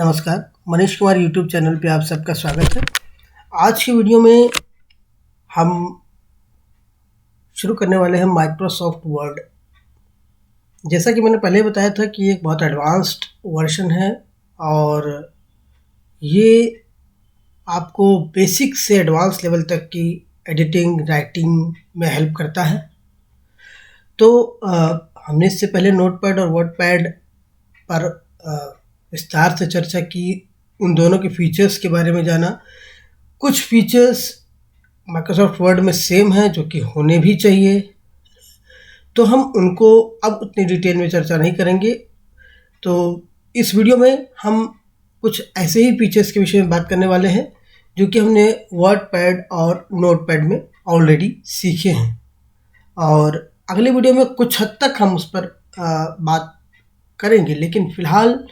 नमस्कार, Manish Kumar YouTube channel पे आप सबका स्वागत है। आज की वीडियो में हम शुरू करने वाले हैं माइक्रोसॉफ्ट वर्ड। जैसा कि मैंने पहले बताया था कि ये एक बहुत एडवांस्ड वर्जन है और ये आपको बेसिक से एडवांस लेवल तक की एडिटिंग, राइटिंग में हेल्प करता है। तो हमने इससे पहले नोटपैड और वर्डपैड पर विस्तार से चर्चा की, उन दोनों के फीचर्स के बारे में जाना। कुछ फीचर्स माइक्रोसॉफ्ट वर्ड में सेम हैं जो कि होने भी चाहिए, तो हम उनको अब उतनी डिटेल में चर्चा नहीं करेंगे। तो इस वीडियो में हम कुछ ऐसे ही फीचर्स के विषय में बात करने वाले हैं जो कि हमने वर्डपैड और नोटपैड में ऑलरेडी सीखे हैं, और अगले वीडियो में कुछ हद तक हम उस पर बात करेंगे। लेकिन फ़िलहाल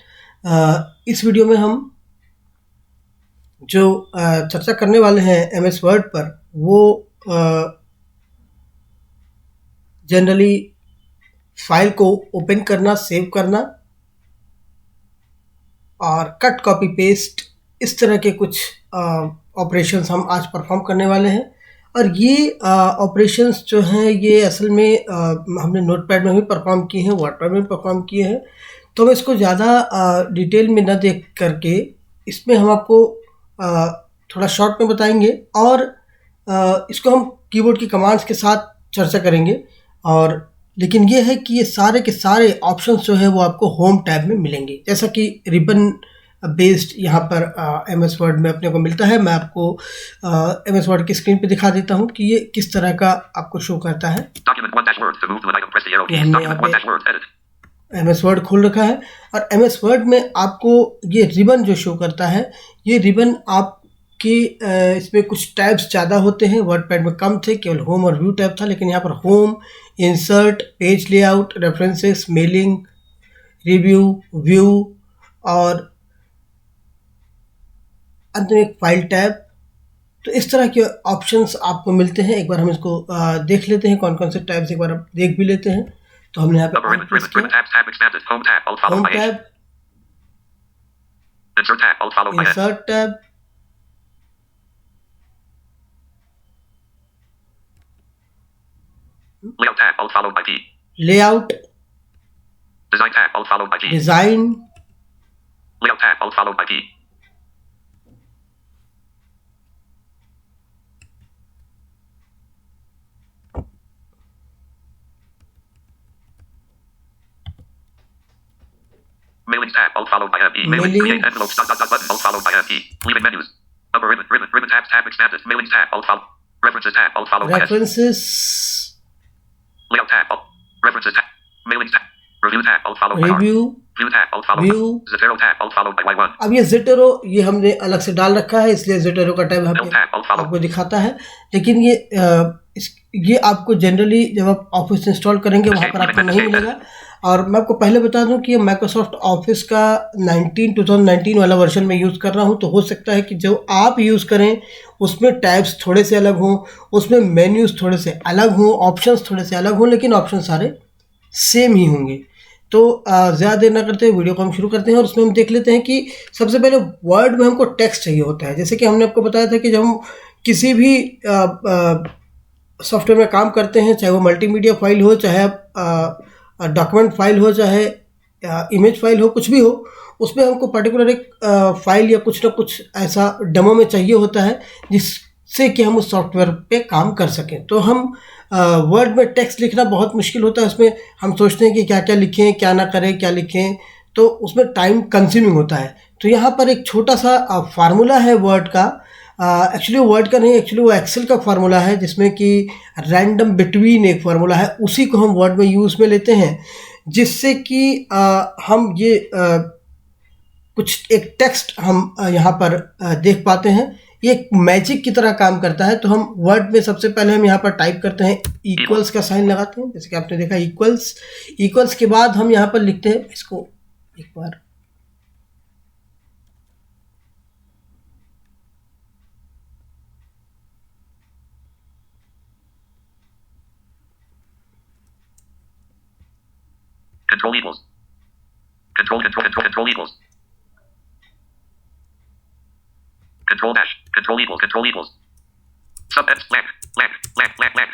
इस वीडियो में हम जो चर्चा करने वाले हैं एमएस वर्ड पर, वो जनरली फाइल को ओपन करना, सेव करना और कट, कॉपी, पेस्ट, इस तरह के कुछ ऑपरेशंस हम आज परफॉर्म करने वाले हैं। और ये ऑपरेशंस जो हैं ये असल में हमने नोटपैड में भी परफॉर्म किए हैं, वर्डपैड में भी परफॉर्म किए हैं। तो हम इसको ज़्यादा डिटेल में न देख करके इसमें हम आपको थोड़ा शॉर्ट में बताएंगे, और इसको हम कीबोर्ड की कमांड्स के साथ चर्चा करेंगे। और लेकिन ये है कि ये सारे के सारे ऑप्शंस जो है वो आपको होम टैब में मिलेंगे, जैसा कि रिबन बेस्ड यहाँ पर एमएस वर्ड में अपने को मिलता है। मैं आपको एमएस वर्ड की स्क्रीन पे दिखा देता हूँ कि ये किस तरह का आपको शो करता है। एमएस वर्ड खोल रखा है और एमएस वर्ड में आपको ये रिबन जो शो करता है, ये रिबन आपके इसमें कुछ टैब्स ज़्यादा होते हैं, वर्डपैड में कम थे, केवल होम और व्यू टैब था। लेकिन यहाँ पर home, insert, page layout, references, mailing, review, view और अंत में एक फाइल टैब। तो इस तरह के ऑप्शंस आपको मिलते हैं। एक बार हम इसको देख लेते हैं, कौन कौन से टैब्स एक बार आप देख भी लेते हैं। तो हमने यहाँ पे home tab, insert tab, layout, design, Mailing tab, all followed by a key. Mailing, create envelopes, dot, dot, dot, button, all followed by a key. Leaving menus. Upper ribbon tabs, tab expanded. Mailing tab, all followed. References tab, all followed by a key. References, Layout tab, all. References tab. Mailing tab. Review tab, all followed by R. Review, View tab, all followed view. by Zotero tab, all followed by Y1. अब ये Zotero ये हमने अलग से डाल रखा है, इसलिए Zotero का tab Build tab, all followed. आपको दिखाता है। लेकिन ये आपको जनरली जब आप ऑफिस इंस्टॉल करेंगे वहाँ पर आपको नहीं मिलेगा। और मैं आपको पहले बता दूं कि माइक्रोसॉफ्ट ऑफिस का 2019 वाला वर्जन में यूज़ कर रहा हूं, तो हो सकता है कि जो आप यूज़ करें उसमें टैब्स थोड़े से अलग हों, उसमें मेन्यूज़ थोड़े से अलग हों, ऑप्शंस थोड़े से अलग हों, लेकिन ऑप्शन सारे सेम ही होंगे। तो ज़्यादा देर ना करते हुए वीडियो को हम शुरू करते हैं और उसमें हम देख लेते हैं कि सबसे पहले वर्ड में हमको टेक्स्ट चाहिए होता है। जैसे कि हमने आपको बताया था कि जब हम किसी भी सॉफ्टवेयर में काम करते हैं, चाहे वो मल्टीमीडिया फाइल हो, चाहे डॉक्यूमेंट फाइल हो, चाहे इमेज फाइल हो, कुछ भी हो, उसमें हमको पर्टिकुलर एक फाइल या कुछ ना कुछ ऐसा डेमो में चाहिए होता है जिससे कि हम उस सॉफ्टवेयर पे काम कर सकें। तो हम वर्ड में टेक्स्ट लिखना बहुत मुश्किल होता है। उसमें हम सोचते हैं कि क्या क्या लिखें, क्या ना करें, क्या लिखें, तो उसमें टाइम कंज्यूमिंग होता है। तो यहाँ पर एक छोटा सा फार्मूला है वर्ड का। एक्चुअली वर्ड का नहीं, एक्चुअली वो एक्सेल का फार्मूला है, जिसमें कि रैंडम बिटवीन एक फार्मूला है, उसी को हम वर्ड में यूज़ में लेते हैं, जिससे कि हम ये कुछ एक टेक्स्ट हम यहाँ पर देख पाते हैं। ये एक मैजिक की तरह काम करता है। तो हम वर्ड में सबसे पहले हम यहाँ पर टाइप करते हैं, इक्वल्स का साइन लगाते हैं, जैसे कि आपने देखा इक्वल्स के बाद हम यहाँ पर लिखते हैं, इसको एक बार Control equals. Control equals. Control dash. Control equals. Control equals. Sub X blank. Blank. Blank. Blank. Blank.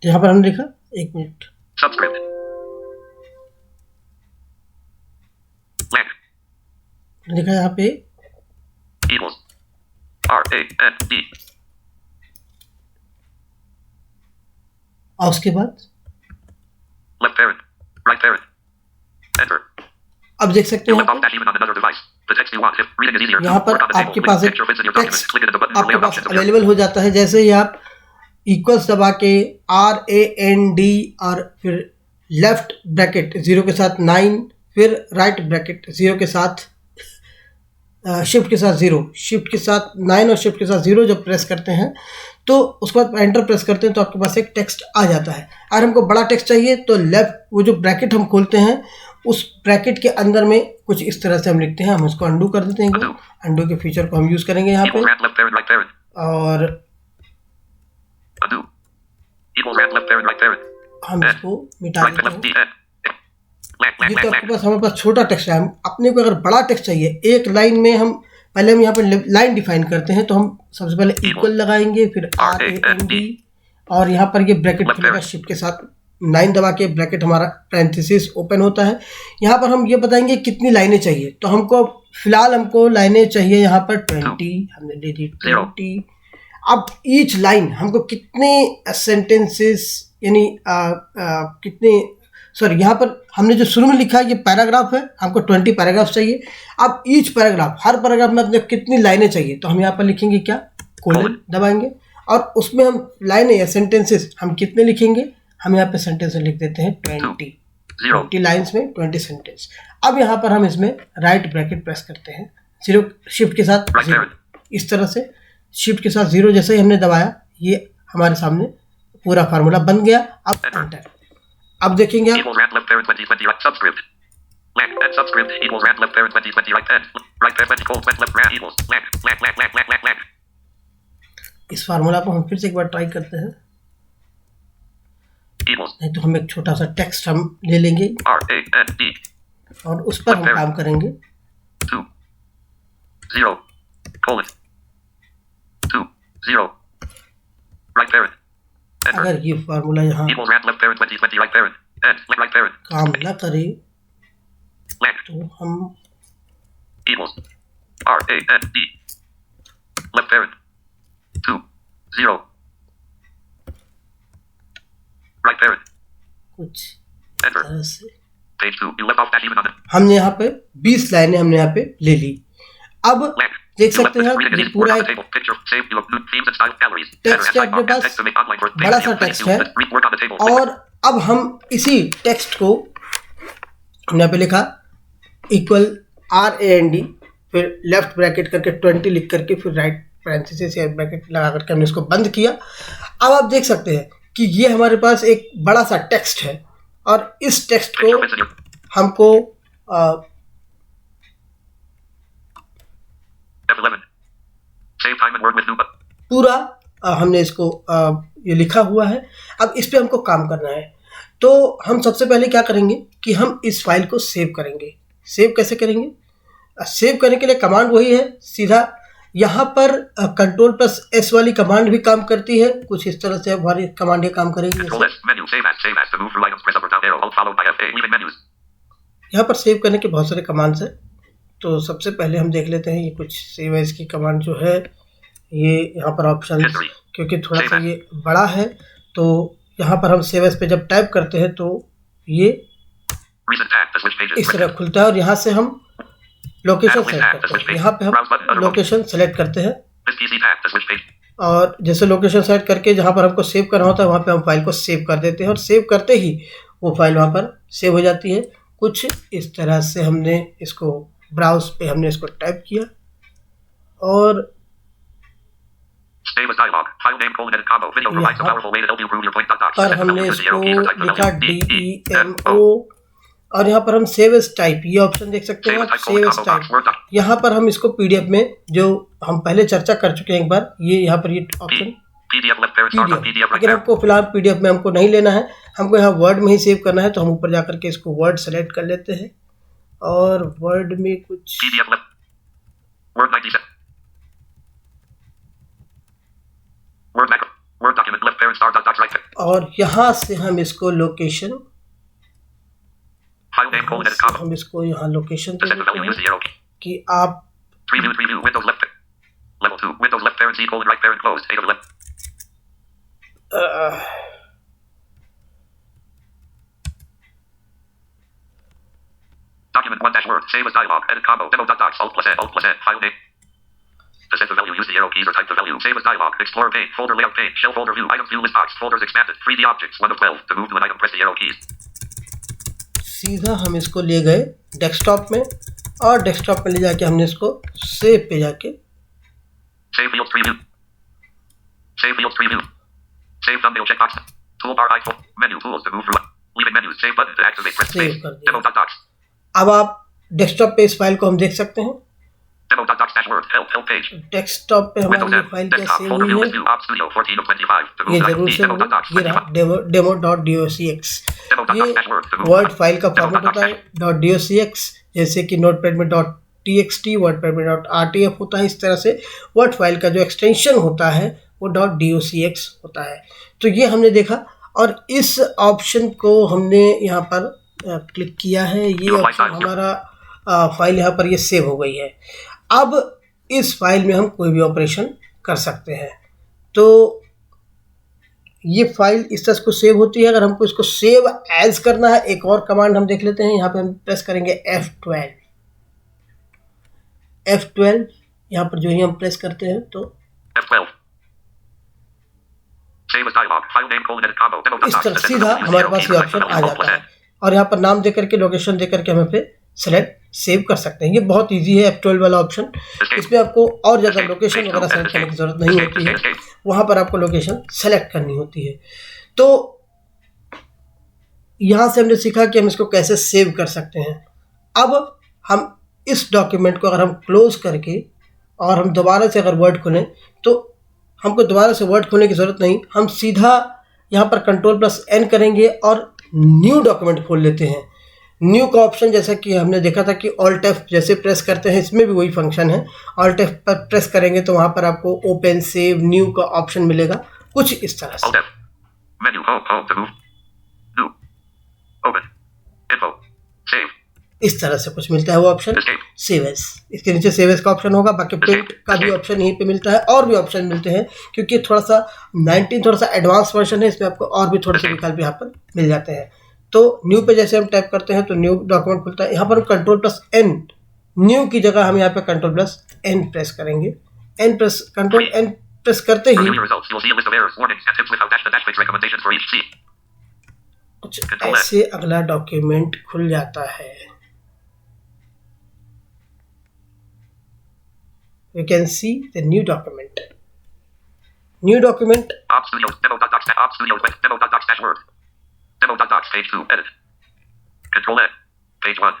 यहाँ पर हमने लिखा, एक मिनट, Subscript. Blank. लिखा यहाँ पे Equals. R-A-N-D. और उसके बाद Left parent. Right parent. Enter. अब देख सकते You हैं left off dash even on another device. The text you want. If reading is easier. यहाँ पर Work on the table. आपके With पास एक picture fits in your document. Text Click into the button for आपके layout पास options. appear. Available हो जाता है। जैसे ही आप इक्वल्स दबा के RAND और फिर लेफ्ट ब्रैकेट 0 के साथ 9, फिर राइट ब्रैकेट 0 के साथ शिफ्ट के साथ 0, शिफ्ट के साथ 9 और शिफ्ट के साथ 0 जब प्रेस करते हैं तो उसके बाद एंटर प्रेस करते हैं तो आपके पास एक टेक्स्ट आ जाता है। अगर हमको बड़ा टेक्स्ट चाहिए तो लेफ्ट वो जो ब्रैकेट हम खोलते हैं उस ब्रैकेट के अंदर में कुछ इस तरह से हम लिखते हैं। हम उसको अंडू कर देते हैं, अंडू के फीचर को हम यूज़ करेंगे यहाँ पे, Equals rand left parent right parent. और Undo. Equals rand left parent right parent. हम इसको मिटा Right देते left हैं। D N. Blank blank ये तो blank आपके blank. पास हमारे पास छोटा टेक्स्ट है। हम अपने को अगर बड़ा टेक्स्ट चाहिए, एक लाइन में हम पहले हम यहाँ पर लाइन डिफाइन करते हैं तो हम सबसे पहले इक्वल लगाएंगे, फिर RAND और यहाँ पर ये ब्रैकेट खुलेगा, शिफ्ट के साथ 9 दबा के ब्रैकेट हमारा पैरेंथेसिस ओपन होता है। यहाँ पर हम ये बताएंगे कितनी लाइनें चाहिए, तो हमको फिलहाल हमको लाइनें चाहिए यहाँ पर 20, हमने दे दी 20। अब ईच लाइन हमको कितने सेंटेंसेस यानी कितने यहाँ पर हमने जो शुरू में लिखा है ये पैराग्राफ है, हमको 20 पैराग्राफ चाहिए। अब ईच पैराग्राफ, हर पैराग्राफ में अपने कितनी लाइनें चाहिए तो हम यहाँ पर लिखेंगे क्या, कोलन दबाएंगे और उसमें हम लाइनें या सेंटेंसेस हम कितने लिखेंगे, हम यहाँ पे सेंटेंस लिख देते हैं 20 लाइन्स में 20 सेंटेंस। अब यहाँ पर हम इसमें राइट ब्रैकेट प्रेस करते हैं, सिर्फ शिफ्ट के साथ 0, इस तरह से शिफ्ट के साथ 0 जैसे ही हमने दबाया ये हमारे सामने पूरा फार्मूला बन गया। अब एंटर, अब देखेंगे आप Equals rand left parent 2020 right subscript. Blank and subscript equals rand left parent 2020 right end. Right parent equals left rand equals blank blank blank blank blank blank blank. इस फार्मूला को हम फिर से एक बार ट्राई करते हैं, Equals नहीं तो हम एक छोटा सा टेक्स्ट हम ले लेंगे R-A-N-D. और उस पर हम काम करेंगे। 2 0 colon 2 0 right parent. Enter. अगर ये फार्मूला यहाँ Equals rand left parent 2020 right parent. End right parent. काम न करे Blank तो हम equals R-A-N-D. Left parent 2 0 right parent. कुछ Enter. तरह से Page 2. You left off dash even on the हमने यहाँ पे 20 लाइनें हमने यहाँ पे ले ली। अब blank. देख You left सकते हैं this reading ये is पूरा work on the एक table. Picture save you new themes and style galleries. Text है अपने पास, Text to make online work. बड़ा सा टेक्स्ट है Work on the table. और अब हम इसी टेक्स्ट को हमने यहाँ पे लिखा इक्वल RAND, फिर लेफ्ट ब्रैकेट करके 20 लिख करके फिर राइट पैरेंथेसिस या ब्रैकेट लगा करके हमने इसको बंद किया। अब आप देख सकते हैं कि ये हमारे पास एक बड़ा सा टेक्स्ट है और इस टेक्स्ट को Picture fits in your हमको F11. Save time and word with new button. पूरा हमने इसको ये लिखा हुआ है। अब इस पे हमको काम करना है तो हम सबसे पहले क्या करेंगे कि हम इस फाइल को सेव करेंगे। सेव कैसे करेंगे, सेव करने के लिए कमांड वही है, सीधा यहाँ पर Ctrl+S वाली कमांड भी काम करती है। कुछ इस तरह से हमारी कमांड ये काम करेगी। Control S menu save as to move through items press up or down arrow all followed by F8 leaving menus. यहाँ पर सेव करने के बहुत सारे कमांड्स हैं तो सबसे पहले हम देख लेते हैं ये कुछ सेव एज की कमांड जो है ये यहाँ पर ऑप्शन, क्योंकि थोड़ा सा ये बड़ा है तो यहाँ पर हम सेव एज पे जब टाइप करते हैं तो ये Recent tab to switch pages. इस तरह खुलता है और यहाँ से हम लोकेशन सेलेक्ट करते हैं। यहाँ पे हम लोकेशन सेलेक्ट करते हैं This PC tab to switch page. और जैसे लोकेशन सेलेक्ट करके जहाँ पर हमको सेव करना होता है वहाँ पे हम फाइल को सेव कर देते हैं और सेव करते ही वो फाइल वहाँ पर सेव हो जाती है। कुछ इस तरह से हमने इसको ब्राउज पे हमने इसको टाइप किया और Save as dialog. File name colon edit combo. Video provides a powerful way to help you improve your point docs. पर हमने इसको लिखा DEMO और यहाँ पर हम सेव एज टाइप, ये ऑप्शन देख सकते हैं आप, सेव एज टाइप। यहाँ पर हम इसको PDF में जो हम पहले चर्चा कर चुके हैं एक बार, ये यहाँ पर ये option PDF left parent start on PDF right लेकिन parent. हमको फिलहाल PDF में हमको नहीं लेना है, हमको यहाँ वर्ड में ही सेव करना है तो हम ऊपर जाकर के इसको वर्ड सेलेक्ट कर लेते हैं और वर्ड में कुछ PDF left Word 97. Word macro. Word document left parent star dot docs right. और यहाँ से हम इसको location, File name colon edit comma. हम इसको यहाँ location To they set the देते value, हैं use the arrow key. कि आप Preview, Windows left. Level 2, Windows left parent C colon right parent closed. 8 of 11. Document 1 dash word. Save as dialog. Edit combo. Demo dot docs. Alt plus N. Alt plus N. File name. To set the value, use the arrow keys or type the value. Save as dialog. Explorer pane. Folder layout pane. Shell folder view. Items view list box. Folders expanded. 3D objects. 1 of 12. To move to an item, press the arrow keys. सीधा हम इसको ले गए desktop में, और desktop में ले जाके हमने इसको सेव पे जाके Save fields preview. Save fields preview. Save thumbnail checkbox. Toolbar icon. Menu tools to move through. Leaving menus. Save button to activate. Press save space. कर दिया। Demo dot docs. अब आप डेस्कटॉप पे इस फाइल को हम देख सकते हैं। Demo dot docs dash word. Help page. Desktop पे Windows हमारी ये 10. फाइल क्या Desktop. सेव Folder हुई view है, list view. Op Studio 14 of 25. To move ये to item जरूर key. से Demo dot docs. ये रहा 25. demo.docx। Demo dot ये docs dash word. To move. Word file का फॉर्मेट होता है .docx, जैसे कि नोटपैड में .txt, वर्डपैड में .rtf होता है। इस तरह से वर्ड फाइल का जो एक्सटेंशन होता है वो .docx होता है। तो ये हमने देखा, और इस ऑप्शन को हमने यहाँ पर क्लिक किया है। ये ऑप्शन हमारा फाइल यहाँ पर ये सेव हो गई है। अब इस फाइल में हम कोई भी ऑपरेशन कर सकते हैं। तो ये फाइल इस तरह से सेव होती है। अगर हमको इसको सेव एज करना है, एक और कमांड हम देख लेते हैं। यहाँ पे हम प्रेस करेंगे F12। यहाँ पर जो ही हम प्रेस करते हैं तो F12. Save as dialog. File name colon edit combo. Demo dot इस docs. तरह To set the सीधा value, use the हमारे arrow पास keys ये or type the ऑप्शन आ value. Alt plus जाता N. है, और यहाँ पर नाम दे करके, लोकेशन दे करके हम पे सेलेक्ट सेव कर सकते हैं। ये बहुत इजी है F12 वाला ऑप्शन। इसमें आपको और ज़्यादा लोकेशन वगैरह सेलेक्ट करने की ज़रूरत नहीं होती है, वहाँ पर आपको लोकेशन सेलेक्ट करनी होती है। तो यहाँ से हमने सीखा कि हम इसको कैसे सेव कर सकते हैं। अब हम इस डॉक्यूमेंट को अगर हम क्लोज करके और हम दोबारा से अगर वर्ड खोलें, तो हमको दोबारा से वर्ड खोलने की ज़रूरत नहीं। हम सीधा यहाँ पर Ctrl+N करेंगे और न्यू डॉक्यूमेंट खोल लेते हैं। न्यू का ऑप्शन जैसा कि हमने देखा था कि Alt F जैसे प्रेस करते हैं, इसमें भी वही फंक्शन है। Alt F पर प्रेस करेंगे तो वहाँ पर आपको ओपन, सेव, न्यू का ऑप्शन मिलेगा, कुछ इस तरह से। Alt F. Menu. Home. To move. New. Open. Info. Save. इस तरह से कुछ मिलता है वो ऑप्शन। Escape. सेव एज, इसके नीचे सेव एज का ऑप्शन होगा। बाकी प्रिंट का भी ऑप्शन यहीं पे मिलता है, और भी ऑप्शन मिलते हैं, क्योंकि थोड़ा सा 19 थोड़ा सा एडवांस वर्जन है, इसमें आपको और भी थोड़े से विकल्प यहाँ पर मिल जाते हैं। तो न्यू पे जैसे हम टाइप करते हैं तो न्यू डॉक्यूमेंट खुलता है। यहाँ पर हम Ctrl+N, न्यू की जगह हम यहाँ पे Ctrl+N प्रेस करेंगे। Ctrl+N प्रेस करते ही Review results. You'll see a list of errors, warnings, and tips with how dash the dash fix recommendations for each. See. कुछ ऐसे अगला डॉक्यूमेंट खुल जाता है। You can see the new document. New document. Op Studio. Demo dot docs. Op Studio. Demo dot docs dash word. Demo dot docs. Page 2. Edit. Control N. Page 1.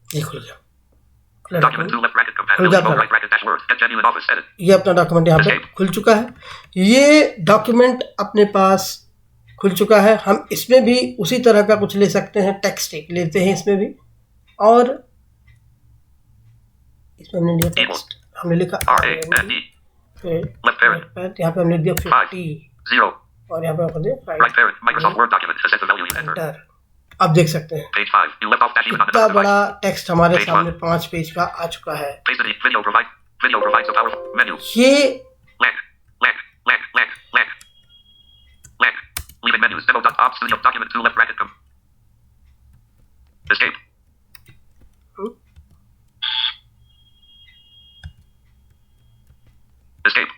ये खुल गया। खुला Document document 2 left bracket compatibility mode right bracket dash word. Get genuine office. Edit. ये अपना document यहाँ पे खुल चुका है। ये डॉक्यूमेंट अपने पास खुल चुका है। हम इसमें भी उसी तरह का कुछ ले सकते हैं, टेक्स्ट एक लेते हैं इसमें भी, और इसमें हमने लिया टेक्स्ट, हमने लिखा R-A-N-E. Left parent. यहाँ पे हमने दिया 50 0. और यहाँ पे हमने Right parent. Microsoft Word document. To set the value you enter. Enter. अब देख सकते हैं Page 5. You left off dash even on कितना another बड़ा device. टेक्स्ट हमारे Page सामने 1. 5 पेज का आ चुका है। Paste the video provide. Video provides a powerful menu. ये Link. Leaving menus. Demo dot op Studio document 2 left bracket Escape. Escape.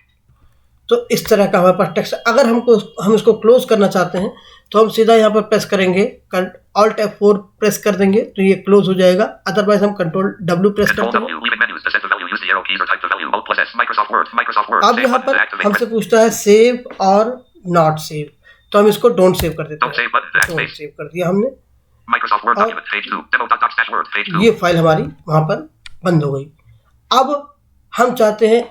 तो इस तरह का हमारे पास टेक्स्ट। अगर हम इसको क्लोज करना चाहते हैं तो हम सीधा यहाँ पर प्रेस करेंगे, Alt F4 प्रेस कर देंगे तो ये क्लोज हो जाएगा। अदरवाइज हम Ctrl W प्रेस Control करते हैं। W. Leaving menus. To set the value, use the arrow keys or type the value. Alt plus S. Microsoft Word. अब Save यहाँ button पर to activate. हमसे पूछता है सेव और नॉट सेव, तो हम इसको डोंट सेव कर देते Don't हैं। save button to don't activate. Save कर दिया हमने। Microsoft Word अब document page 2. Demo dot docs dash word page 2. ये फाइल हमारी वहाँ पर बंद हो गई। अब हम चाहते हैं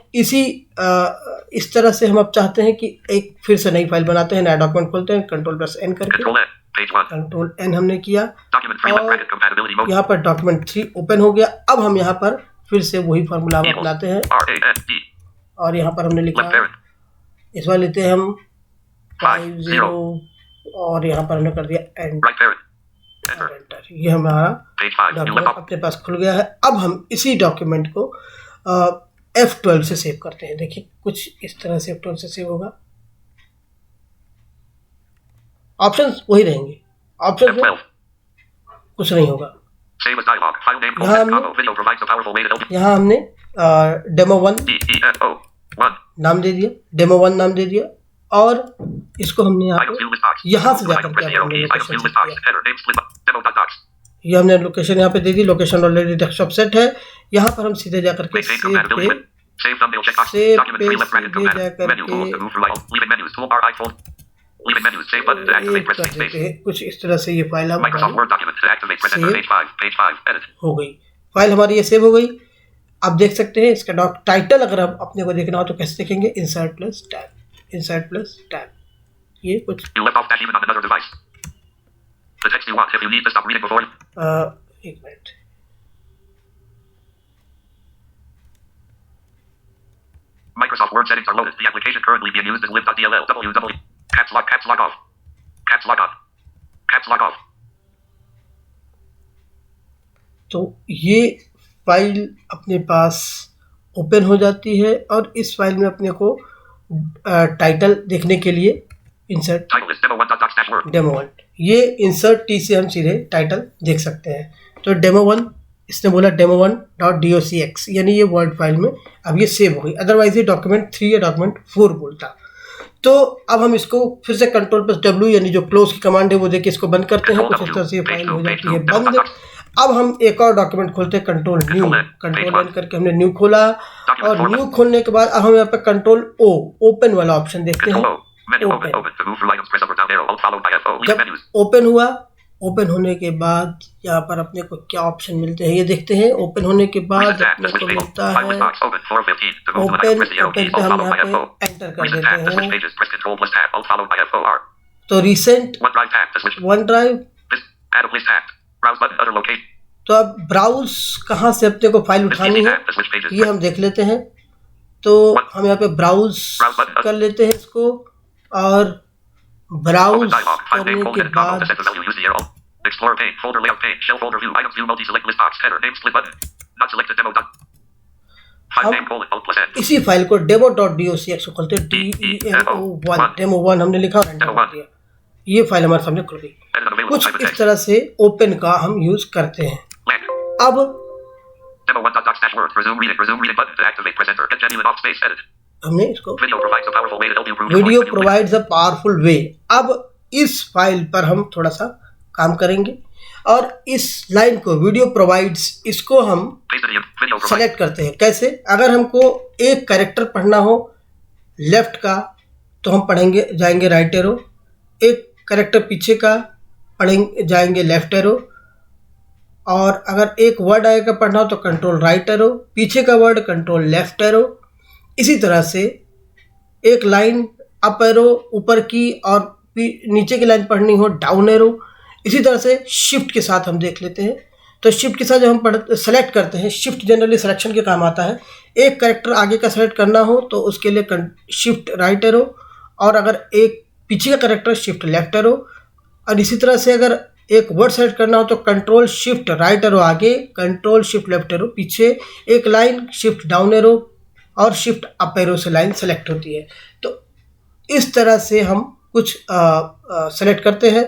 इस तरह से हम अब चाहते हैं कि एक फिर से नई फाइल बनाते हैं, नया डॉक्यूमेंट खोलते हैं Ctrl+N करके। Control N. Page 1. Ctrl+N हमने किया Document 3 left और bracket compatibility mode. यहाँ पर डॉक्यूमेंट 3 ओपन हो गया। अब हम यहाँ पर फिर से वही फार्मूला हम equals अपनाते हैं R-A-N-D. और यहाँ पर हमने लिखा Left parent. इस बार लेते हैं हम 5, 50 और यहाँ पर हमने कर दिया and Right parent. Enter. Enter. ये हमारा Page 5. New document laptop. अपने पास खुल गया है। अब हम इसी डॉक्यूमेंट को F12 से सेव करते हैं। देखिए कुछ इस तरह से F12 से सेव होगा। ऑप्शंस वही रहेंगे, ऑप्शन में F12. कुछ नहीं होगा। Save as dialog. File name. यहाँ हमने Combo. Video provides a powerful way to help. यहाँ हमने डेमो 1 D-E-N-O. 1. नाम दे दिया, डेमो 1 नाम दे दिया और इसको हमने यहाँ Items पे view list box. यहाँ से जाकर Press के the arrow हमने keys. Items location view set list box. किया। Header. Name split. Demo.docs. ये हमने लोकेशन यहाँ पे दे दी, लोकेशन ऑलरेडी डेस्कटॉप सेट है। यहाँ पर हम सीधे जाकर के Maintain सेव compatibility पे with. Save thumbnail checkbox. Save Document पे 3 left bracket सीधे compatible. जाकर Menu tools के to move through items. Leaving menus. Toolbar iPhone. Leaving menus. Save button to activate. एक Press कर space. देते हैं। कुछ इस तरह से ये फाइल हम Microsoft Word document to activate. Press enter. Save. Page 5. Page 5. Edit. हो गई फाइल हमारी, ये सेव हो गई। आप देख सकते हैं इसका डॉक टाइटल अगर हम अपने को देखना हो तो कैसे देखेंगे, insert plus tab, insert plus tab. ये कुछ You left off dash even on another device. The text you want. If you need to stop reading before. एक minute, Microsoft Word settings are loaded. The application currently being used is lib.dll. www. Caps lock. Caps lock off. Caps lock on. Caps lock off. तो ये file अपने पास open हो जाती है और इस file में अपने को टाइटल देखने के लिए insert Title is demo1.docs-word. Demo 1, ये इंसर्ट टी से हम सीधे टाइटल देख सकते हैं। तो डेमो 1 इसने बोला demo1.docx, यानी ये वर्ड फाइल में अब ये सेव हो गई, अदरवाइज ये डॉक्यूमेंट 3 या डॉक्यूमेंट 4 बोलता। तो अब हम इसको फिर से Ctrl+W यानी जो क्लोज की कमांड है वो देके इसको बंद करते हैं। कुछ इस तरह से ये फाइल हो जाती है बंद। अब हम एक और डॉक्यूमेंट खोलते हैं, कंट्रोल एन करके हमने न्यू खोला और न्यू खोलने के बाद अब हम यहाँ पे Ctrl O ओपन वाला ऑप्शन देखते हैं। Control O. Menu open. Open. To move through items, press up or down arrow. Alt followed by F-O. Leave जब menus. ओपन हुआ, ओपन होने के बाद यहाँ पर अपने को क्या ऑप्शन मिलते हैं ये देखते हैं। ओपन होने के बाद Recent tab. अपने The switch को table. मिलता File है list box. Open. 415. To move to the open, item, press the arrow open keys. पे Alt हम followed यहाँ by पे F-O. एंटर कर Recent देते tab. The switch हैं। pages. Press Control plus tab. Alt followed by F-O-R. तो recent OneDrive tab. The switch. One drive, This. Add a list tab. Browse button. Other location. तो अब browse कहाँ से अपने को फाइल This उठानी easy है tab. The switch pages. ये हम देख लेते हैं। तो हम यहाँ पे ब्राउज कर लेते हैं इसको और Open browse dialog. File name. करने के Folder. Combo. बाद To set the value. Use the arrow. Explorer pane. Folder layout pane. Shell folder view. Items view. Multi-select list box. Header. Name split button. Not selected. Demo. File हम name. Alt plus N. इसी file को demo.docx को खोलते हैं। DEMO1 demo 1 हमने लिखा और enter कर दिया। ये फाइल हमारे सामने खुल गई। Edit unavailable. कुछ Type of इस text. तरह से ओपन का हम यूज करते हैं। Blank. अब Demo1.docs-word. Resume reading. Resume reading button to activate. Press enter. Get genuine off space. Edit. हमने इसको Video provides a powerful way to help you improve your video voice. Provides a powerful वे। अब इस file पर हम थोड़ा सा काम करेंगे और इस लाइन को वीडियो प्रोवाइड्स इसको हम Paste the video provides. Select करते हैं। कैसे, अगर हमको एक कैरेक्टर पढ़ना हो लेफ्ट का तो हम पढ़ेंगे जाएंगे राइट एरो, एक कैरेक्टर पीछे का पढ़ेंगे जाएंगे लेफ्ट एरो, और अगर एक वर्ड आएगा पढ़ना हो तो कंट्रोल राइट एरो, पीछे का वर्ड कंट्रोल लेफ्ट एरो। इसी तरह से एक लाइन अप एरो ऊपर की और नीचे की लाइन पढ़नी हो डाउन एरो। इसी तरह से शिफ्ट के साथ हम देख लेते हैं। तो शिफ्ट के साथ जब हम सेलेक्ट करते हैं, शिफ्ट जनरली सिलेक्शन के काम आता है। एक कैरेक्टर आगे का सेलेक्ट करना हो तो उसके लिए शिफ्ट राइट एरो, और अगर एक पीछे का कैरेक्टर शिफ्ट लेफ्ट एरो। और इसी तरह से अगर एक वर्ड सेलेक्ट करना हो तो कंट्रोल शिफ्ट राइट एरो आगे, कंट्रोल शिफ्ट लेफ्ट एरो पीछे, एक लाइन शिफ्ट डाउन एरो और शिफ्ट अप एरो से लाइन सेलेक्ट होती है। तो इस तरह से हम कुछ सेलेक्ट करते हैं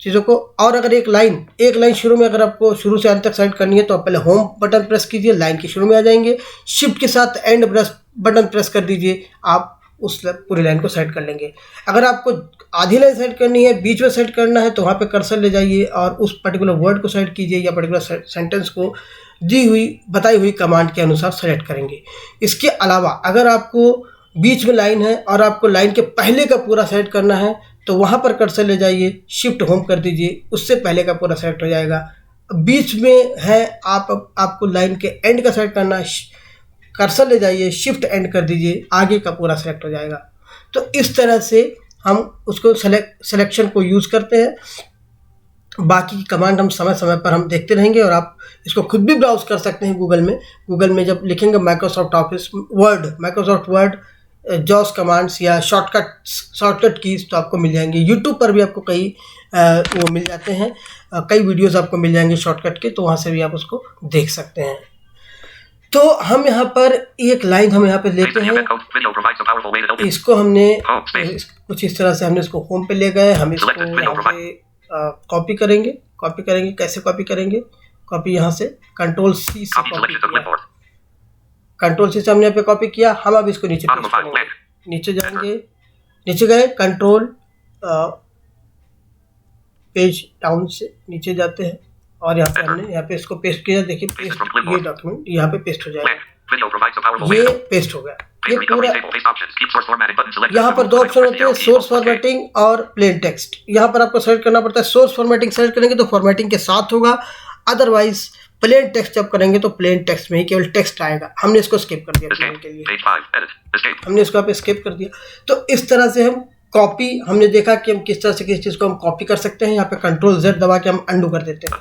चीज़ों को। और अगर एक लाइन शुरू में अगर आपको शुरू से अंत तक सेलेक्ट करनी है तो आप पहले होम बटन प्रेस कीजिए, लाइन के शुरू में आ जाएंगे। शिफ्ट के साथ एंड बटन प्रेस कर दीजिए, आप उस पूरी लाइन को सेलेक्ट कर लेंगे। अगर आपको आधी लाइन सेलेक्ट करनी है, बीच में सेलेक्ट करना है, तो वहाँ पे कर्सर ले जाइए और उस पर्टिकुलर वर्ड को सेलेक्ट कीजिए या पर्टिकुलर सेंटेंस को बताई हुई कमांड के अनुसार सेलेक्ट करेंगे। इसके अलावा अगर आपको बीच में लाइन है और आपको लाइन के पहले का पूरा सेलेक्ट करना है तो वहाँ पर कर्सर ले जाइए, शिफ्ट होम कर दीजिए, उससे पहले का पूरा सेलेक्ट हो जाएगा। बीच में है आपको लाइन के एंड का सेलेक्ट करना है, कर्सर ले जाइए, शिफ्ट एंड कर दीजिए, आगे का पूरा सेलेक्ट हो जाएगा। तो इस तरह से हम उसको सिलेक्शन को यूज़ करते हैं। बाकी की कमांड हम समय समय पर हम देखते रहेंगे और आप इसको खुद भी ब्राउज कर सकते हैं गूगल में। गूगल में जब लिखेंगे Microsoft office word, Microsoft word जॉस कमांड्स या शॉर्टकट कीज तो आपको मिल जाएंगे। यूट्यूब पर भी आपको कई वो मिल जाते हैं, कई वीडियोस आपको मिल जाएंगे शॉर्टकट के, तो वहाँ से भी आप उसको देख सकते हैं। तो हम यहाँ पर एक लाइन हम यहाँ पे लेते हैं, इसको हमने कुछ इस तरह से हमने इसको होम पे ले गए। हम इसको यहाँ पे कॉपी करेंगे। कैसे कॉपी करेंगे? कॉपी यहाँ से कंट्रोल सी से कॉपी किया, कंट्रोल सी से हमने यहाँ पे कॉपी किया। हम अब इसको नीचे पेस्ट करेंगे। नीचे जाएंगे, नीचे गए, कंट्रोल पेज डाउन से नीचे जाते हैं और यहाँ पे हमने यहाँ पे इसको पेस्ट किया। देखिए पेस्ट, ये डॉक्यूमेंट यहाँ पे पेस्ट हो जाएगा, ये पेस्ट हो गया। ये पूरा यहाँ पर 2 ऑप्शन होते हैं, सोर्स फॉर्मेटिंग और प्लेन टेक्स्ट। यहाँ पर आपको सेलेक्ट करना पड़ता है। सोर्स फॉर्मेटिंग सेलेक्ट करेंगे तो फॉर्मेटिंग के साथ होगा, अदरवाइज प्लेन टेक्स्ट जब करेंगे तो प्लेन टेक्स्ट में ही केवल टेक्स्ट आएगा। हमने इसको स्किप कर दिया प्लेन के लिए, हमने इसको यहाँ पे स्किप कर दिया। तो इस तरह से हम कॉपी, हमने देखा कि हम किस तरह से किस चीज़ को हम कॉपी कर सकते हैं। यहाँ पे कंट्रोल Z दबा के हम अंडू कर देते हैं।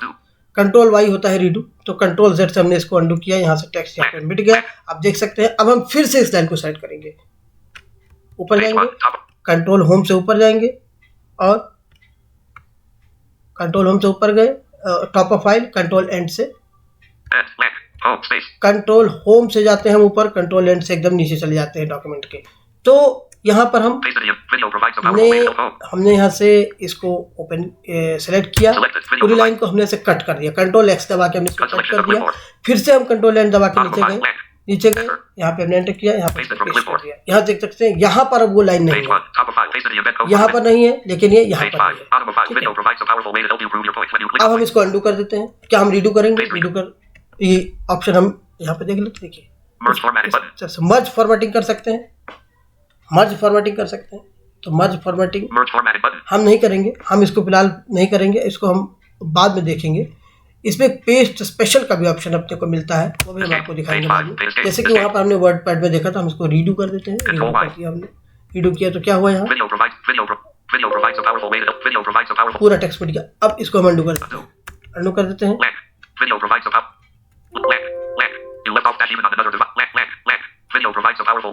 कंट्रोल Y होता है रीडू, तो कंट्रोल Z से हमने इसको अंडू किया। यहाँ से टेक्स्ट यहाँ पे मिट गया, आप देख सकते हैं। अब हम फिर से इस लाइन को सेलेक्ट करेंगे, ऊपर जाएंगे, कंट्रोल होम से ऊपर जाएंगे और कंट्रोल होम से ऊपर गए, top of file, control and से, कंट्रोल होम से जाते हैं हम ऊपर, कंट्रोल एंड से एकदम नीचे चले जाते हैं डॉक्यूमेंट के। तो यहाँ पर हमने यहाँ से इसको ओपन सेलेक्ट किया, पूरी लाइन को हमने ऐसे कट कर दिया। कंट्रोल X दबा के हमने इसको कट कर दिया। फिर से हम कंट्रोल एंड दबा के नीचे गए, यहाँ पे हमने एंटर किया, यहाँ पे पेस्ट कर दिया। यहाँ देख सकते हैं, यहाँ पर अब वो लाइन नहीं है, यहाँ पर नहीं है, लेकिन ये यहाँ पर है। अब हम इसको अंडू कर देते हैं। क्या हम रीडू करेंगे? रीडू कर, ये ऑप्शन हम यहाँ पे देख लेते, देखिए मर्ज फॉर्मेटिंग कर सकते हैं, मर्ज फॉर्मेटिंग कर सकते हैं। तो मर्ज फॉर्मेटिंग हम नहीं करेंगे, हम इसको फिलहाल नहीं करेंगे, इसको हम बाद में देखेंगे। इसमें पेस्ट स्पेशल का भी ऑप्शन अपने को मिलता है, वो भी हम आपको दिखाएंगे बाद में। जैसे कि वहाँ पर हमने वर्ड पैड में देखा था, हम इसको रीडू कर देते हैं। रीडू कर दिया हमने, रीडू किया तो क्या हुआ, यहाँ पूरा टेक्स्ट मिट गया। अब इसको हम अंडू कर देते हैं, अंडू कर देते हैं।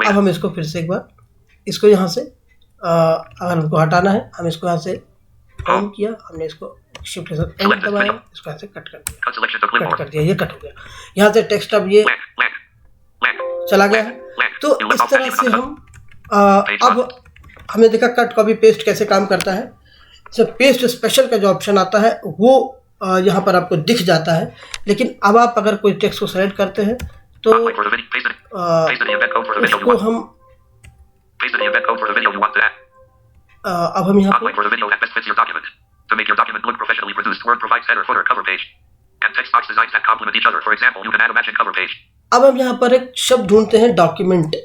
अब हम इसको फिर से एक बार, इसको यहाँ से अगर हमको हटाना है, हम इसको यहाँ से होम किया, हमने इसको शिफ्ट से एंड दबाया, इसको यहाँ से कट कर दिया, ये कट हो गया। यहाँ से टेक्स्ट अब ये चला गया है। तो इस तरह से हम अब हमने देखा कट कॉपी पेस्ट कैसे काम करता है। जब पेस्ट स्पेशल का जो ऑप्शन आता है वो यहाँ पर आपको दिख जाता है, लेकिन अब आप अगर कोई टेक्स्ट को सेलेक्ट करते हैं तो इसको हम अब हम यहाँ पे अब हम यहाँ पर एक शब्द ढूंढते हैं, डॉक्यूमेंट।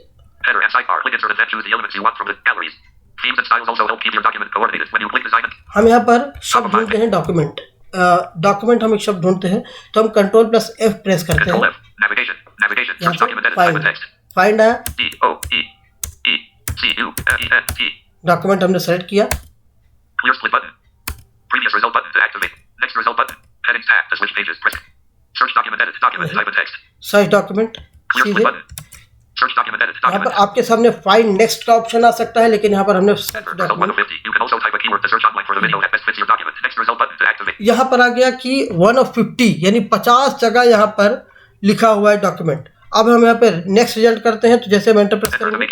हम यहाँ पर शब्द ढूंढते हैं डॉक्यूमेंट। डॉक्यूमेंट हम एक शब्द ढूंढते हैं तो हम कंट्रोल प्लस F प्रेस करते हैं, फाइंड आया, डॉक्यूमेंट हमने सेलेक्ट किया। सर्च डॉक्यूमेंट, सीधे यहाँ पर आपके सामने फाइंड नेक्स्ट का ऑप्शन आ सकता है, लेकिन यहाँ पर हमने यहाँ पर आ गया कि 1 of 50 यानी 50 जगह यहाँ पर लिखा हुआ है डॉक्यूमेंट। अब हम यहाँ पे नेक्स्ट रिजल्ट करते हैं, तो जैसे हम एंटर प्रेस करेंगे, ये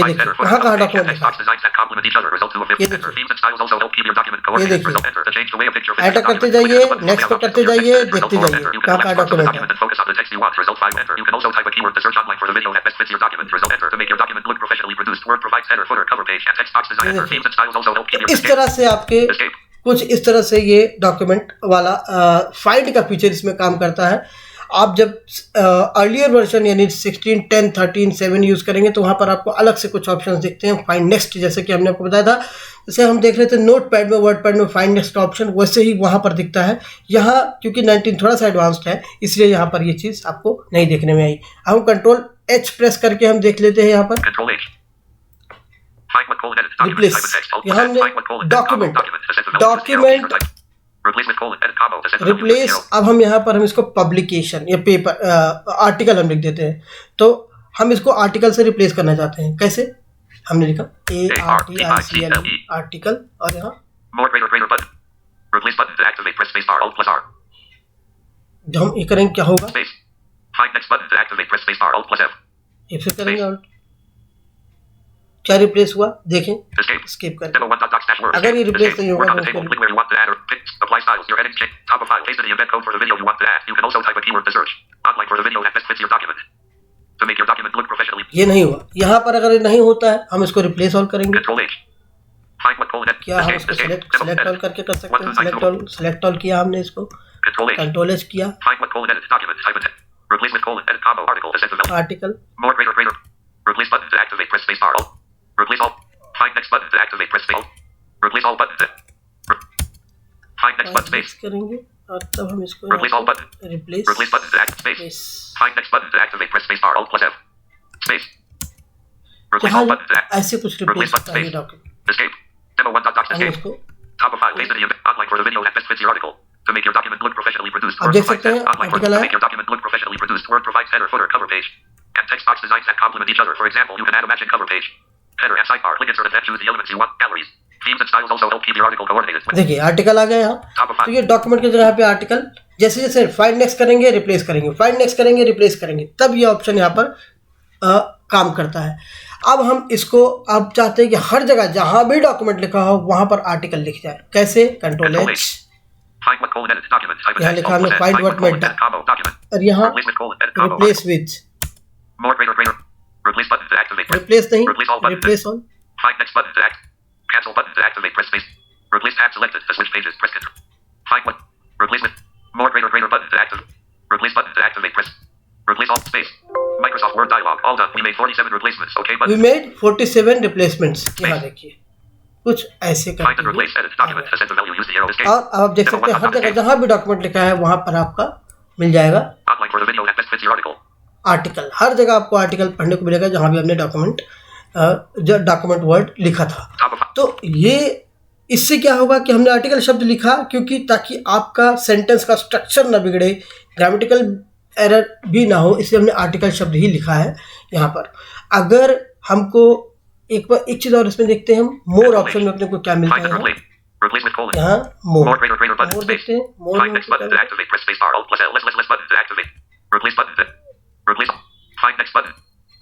देखिए कहाँ डॉक्यूमेंट लिखा है, ये देखिए एंटर करते जाइए, नेक्स्ट पे करते जाइए, देखते जाइए कहाँ डॉक्यूमेंट है। इस तरह से आपके कुछ इस तरह से ये डॉक्यूमेंट वाला फाइंड का फीचर इसमें काम करता है। आप जब अर्लियर वर्जन यानी 16, 10, 13, 7 यूज़ करेंगे तो वहाँ पर आपको अलग से कुछ ऑप्शंस दिखते हैं। फाइंड नेक्स्ट, जैसे कि हमने आपको बताया था, जैसे हम देख रहे थे नोट पैड में, वर्ड पैड में फाइंड नेक्स्ट का ऑप्शन वैसे ही वहाँ पर दिखता है। यहाँ क्योंकि 19 थोड़ा सा एडवांस्ड है, इसलिए यहाँ पर ये चीज़ आपको नहीं देखने में आई। हम कंट्रोल H प्रेस करके हम देख लेते हैं यहाँ पर रिप्लेस, यहाँ हमने document Replace with colon, edit combo, to set the value use replace, 0. अब हम यहाँ पर हम इसको पब्लिकेशन या पेपर आर्टिकल हम लिख देते हैं, तो हम इसको आर्टिकल से रिप्लेस करना चाहते हैं। कैसे? हमने लिखा ARTICLE आर्टिकल, और यहाँ More greater button. Replace button to activate, press space bar, Alt plus R. जब हम ये करेंगे क्या होगा, Space. Hide next button to activate, press space bar, Alt plus F. ये फिर करेंगे ऑल्ट, क्या रिप्लेस हुआ देखें, Escape. स्किप कर। Demo 1.docs-word. अगर ये रिप्लेस Escape. नहीं Work होगा on the तो table. फिर Click where you want to add or pick. Apply styles. Your edit check. Top of file. Paste in the embed code for the video you want to add. You can also type a keyword to search. Outline for the video that best fits your document. To make your document look professionally. ये नहीं हुआ। यहाँ पर अगर ये नहीं होता है हम इसको रिप्लेस ऑल करेंगे। Control H. Find what colon. क्या हम Escape. इसको Escape. Select Demo. All Edit. करके कर सकते हैं। सेलेक्ट ऑल किया हमने इसको, Control H. कंट्रोल एच किया, Find what colon. Edit document. Type in. Replace with colon. Edit combo article to set the value. Article, More greater. Replace button to activate, press space bar. Alt. Replace all. Find next button to activate, press space. Alt. Replace all button to. Find next button space. करेंगे और तब हम इसको Replace all button. Replace Replace button to activate space. Find next button to activate, press space bar. Alt plus F. Space. Replace all button to act. ऐसे कुछ replace होता है ये डॉक्यूमेंट। Escape. Demo 1.docs हम escape. इसको Top of file. Paste in the embed. Outline for the video that best fits your article. To make your document look professionally produced. अब Word देख provides सकते हैं text. Outline for article to है, make your document look professionally produced. Word provides header, footer, cover page, and text box designs that complement each other. For example, you can add a matching cover page, header, and sidebar. Click insert and then choose the elements you want. Galleries, themes, and styles also help keep your article coordinated. With देखिए article आ गया यहाँ। top of तो file. ये document की जगह पे article, जैसे जैसे फाइंड नेक्स्ट करेंगे रिप्लेस करेंगे, फाइंड नेक्स्ट करेंगे रिप्लेस करेंगे, तब ये ऑप्शन यहाँ पर काम करता है। अब हम इसको अब चाहते हैं कि हर जगह जहाँ भी डॉक्यूमेंट लिखा हो वहाँ पर आर्टिकल लिख जाए। कैसे? Control H, Find what colon edit document. Type in यहाँ text. लिखा Alt हमने plus F. Find Find what what colon Meta, edit combo document. और यहाँ Replace with colon edit combo. Replace with, More greater. Replace button to activate. Replace नहीं, Replace all button. Replace all, Find next button to act. Cancel button to activate. Press space. Replace tab selected to switch pages. Press Ctrl. Find what. Replace with. More greater button to activate. Replace button to activate. Press. Replace all space. Microsoft Word dialog. All done. We made 47 replacements. Okay वी button. Made 47 replacements. यहाँ देखिए कुछ ऐसे Find and करके replace edit document. To set the value, use the arrow escape. और अब आप देख सकते हैं हर जगह जहाँ भी डॉक्यूमेंट लिखा है वहाँ पर आपका मिल जाएगा Outline for the video that best fits your article. Article. हर जगह आपको आर्टिकल पढ़ने को मिलेगा जहाँ भी हमने डॉक्यूमेंट वर्ड लिखा था। Top of तो ये इससे क्या होगा कि हमने आर्टिकल शब्द लिखा क्योंकि ताकि आपका सेंटेंस का स्ट्रक्चर ना बिगड़े, ग्रामेटिकल एरर भी ना हो, इसलिए हमने आर्टिकल शब्द ही लिखा है यहाँ पर। अगर हमको एक बार एक चीज़ और इसमें देखते हैं, हम मोर ऑप्शन में अपने को क्या मिलता Find and है, replace. Replace with colon. यहाँ मोर More greater button. मोर Space. देखते हैं, मोर Find next button to activate. Press space bar. Alt plus L. Less button to activate. Replace button to. Replace. Find next button.